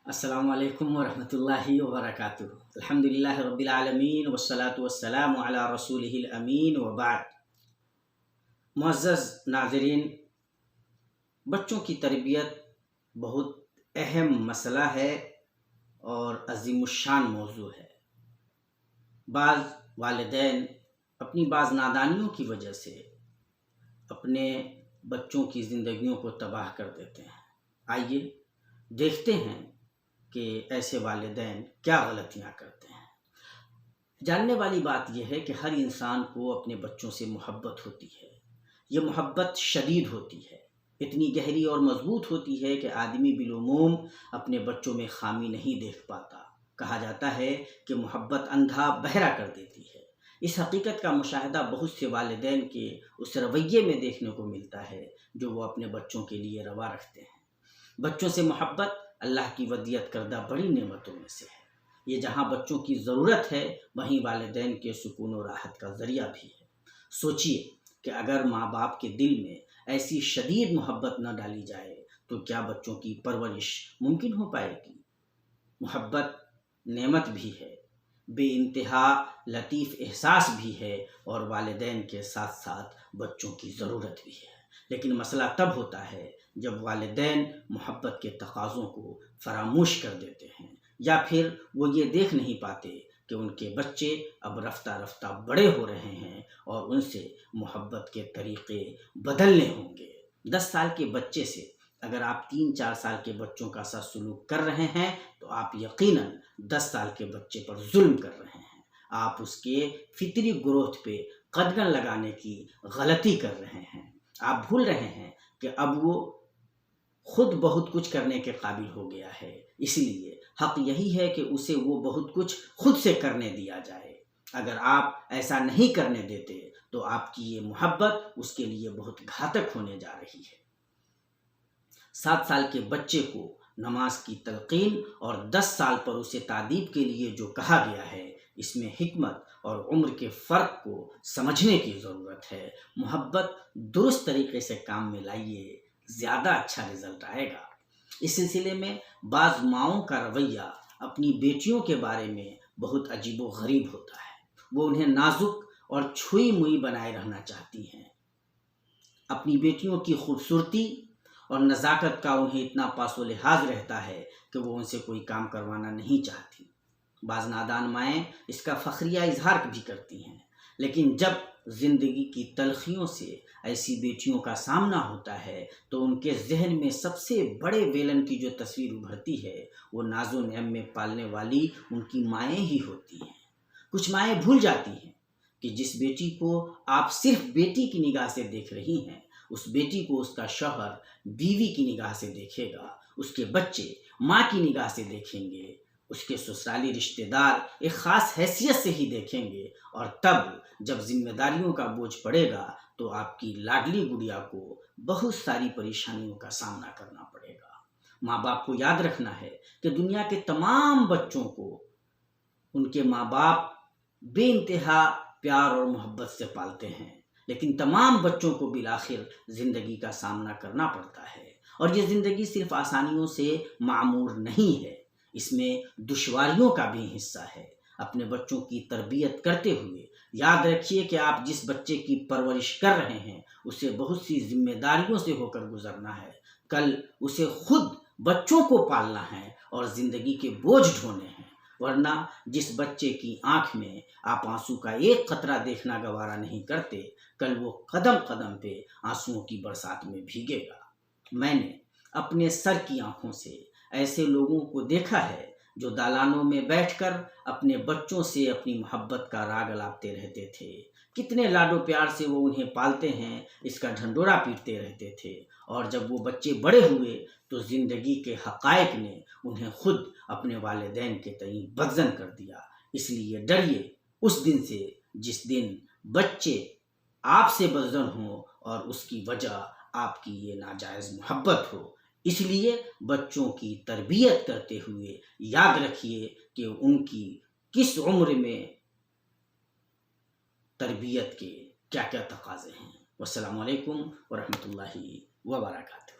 السلام علیکم ورحمۃ اللہ وبرکاتہ۔ الحمدللہ رب العالمین والصلاة والسلام علی رسولہ الامین وبعد۔ معزز ناظرین، بچوں کی تربیت بہت اہم مسئلہ ہے اور عظیم الشان موضوع ہے۔ بعض والدین اپنی بعض نادانیوں کی وجہ سے اپنے بچوں کی زندگیوں کو تباہ کر دیتے ہیں۔ آئیے دیکھتے ہیں کہ ایسے والدین کیا غلطیاں کرتے ہیں۔ جاننے والی بات یہ ہے کہ ہر انسان کو اپنے بچوں سے محبت ہوتی ہے۔ یہ محبت شدید ہوتی ہے، اتنی گہری اور مضبوط ہوتی ہے کہ آدمی بالعموم اپنے بچوں میں خامی نہیں دیکھ پاتا۔ کہا جاتا ہے کہ محبت اندھا بہرا کر دیتی ہے۔ اس حقیقت کا مشاہدہ بہت سے والدین کے اس رویے میں دیکھنے کو ملتا ہے جو وہ اپنے بچوں کے لیے روا رکھتے ہیں۔ بچوں سے محبت اللہ کی ودیعت کردہ بڑی نعمتوں میں سے ہے۔ یہ جہاں بچوں کی ضرورت ہے وہیں والدین کے سکون و راحت کا ذریعہ بھی ہے۔ سوچئے کہ اگر ماں باپ کے دل میں ایسی شدید محبت نہ ڈالی جائے تو کیا بچوں کی پرورش ممکن ہو پائے گی؟ محبت نعمت بھی ہے، بے انتہا لطیف احساس بھی ہے اور والدین کے ساتھ ساتھ بچوں کی ضرورت بھی ہے۔ لیکن مسئلہ تب ہوتا ہے جب والدین محبت کے تقاضوں کو فراموش کر دیتے ہیں، یا پھر وہ یہ دیکھ نہیں پاتے کہ ان کے بچے اب رفتہ رفتہ بڑے ہو رہے ہیں اور ان سے محبت کے طریقے بدلنے ہوں گے۔ 10 سال کے بچے سے اگر آپ 3-4 سال کے بچوں کا سا سلوک کر رہے ہیں تو آپ یقیناً 10 سال کے بچے پر ظلم کر رہے ہیں۔ آپ اس کے فطری گروتھ پہ قدغن لگانے کی غلطی کر رہے ہیں۔ آپ بھول رہے ہیں کہ اب وہ خود بہت کچھ کرنے کے قابل ہو گیا ہے، اس لیے حق یہی ہے کہ اسے وہ بہت کچھ خود سے کرنے دیا جائے۔ اگر آپ ایسا نہیں کرنے دیتے تو آپ کی یہ محبت اس کے لیے بہت گھاتک ہونے جا رہی ہے۔ 7 سال کے بچے کو نماز کی تلقین اور 10 سال پر اسے تعدیب کے لیے جو کہا گیا ہے، اس میں حکمت اور عمر کے فرق کو سمجھنے کی ضرورت ہے۔ محبت درست طریقے سے کام میں لائیے، زیادہ اچھا رزلٹ آئے گا۔ اس سلسلے میں بعض ماؤں کا رویہ اپنی بیٹیوں کے بارے میں بہت عجیب و غریب ہوتا ہے۔ وہ انہیں نازک اور چھوئی موئی بنائے رہنا چاہتی ہیں۔ اپنی بیٹیوں کی خوبصورتی اور نزاکت کا انہیں اتنا پاس و لحاظ رہتا ہے کہ وہ ان سے کوئی کام کروانا نہیں چاہتی۔ بعض نادان مائیں اس کا فخریہ اظہار بھی کرتی ہیں، لیکن جب زندگی کی تلخیوں سے ایسی بیٹیوں کا سامنا ہوتا ہے تو ان کے ذہن میں سب سے بڑے ویلن کی جو تصویر ابھرتی ہے وہ ناز و نعم میں پالنے والی ان کی مائیں ہی ہوتی ہیں۔ کچھ مائیں بھول جاتی ہیں کہ جس بیٹی کو آپ صرف بیٹی کی نگاہ سے دیکھ رہی ہیں، اس بیٹی کو اس کا شوہر بیوی کی نگاہ سے دیکھے گا، اس کے بچے ماں کی نگاہ سے دیکھیں گے، اس کے سسرالی رشتہ دار ایک خاص حیثیت سے ہی دیکھیں گے، اور تب جب ذمہ داریوں کا بوجھ پڑے گا تو آپ کی لاڈلی گڑیا کو بہت ساری پریشانیوں کا سامنا کرنا پڑے گا۔ ماں باپ کو یاد رکھنا ہے کہ دنیا کے تمام بچوں کو ان کے ماں باپ بے انتہا پیار اور محبت سے پالتے ہیں، لیکن تمام بچوں کو بالآخر زندگی کا سامنا کرنا پڑتا ہے، اور یہ زندگی صرف آسانیوں سے معمور نہیں ہے، اس میں دشواریوں کا بھی حصہ ہے۔ اپنے بچوں کی تربیت کرتے ہوئے یاد رکھیے کہ آپ جس بچے کی پرورش کر رہے ہیں اسے بہت سی ذمہ داریوں سے ہو کر گزرنا ہے۔ کل اسے خود بچوں کو پالنا ہے اور زندگی کے بوجھ ڈھونے ہیں، ورنہ جس بچے کی آنکھ میں آپ آنسو کا ایک قطرہ دیکھنا گوارا نہیں کرتے، کل وہ قدم قدم پہ آنسوؤں کی برسات میں بھیگے گا۔ میں نے اپنے سر کی آنکھوں سے ایسے لوگوں کو دیکھا ہے جو دالانوں میں بیٹھ کر اپنے بچوں سے اپنی محبت کا راگ الاپتے رہتے تھے۔ کتنے لاڈ و پیار سے وہ انہیں پالتے ہیں اس کا ڈھنڈورا پیٹتے رہتے تھے، اور جب وہ بچے بڑے ہوئے تو زندگی کے حقائق نے انہیں خود اپنے والدین کے تئیں بدظن کر دیا۔ اس لیے ڈریے اس دن سے جس دن بچے آپ سے بدظن ہوں اور اس کی وجہ آپ کی یہ ناجائز محبت ہو۔ اس لیے بچوں کی تربیت کرتے ہوئے یاد رکھیے کہ ان کی کس عمر میں تربیت کے کیا کیا تقاضے ہیں۔ والسلام علیکم ورحمۃ اللہ وبرکاتہ۔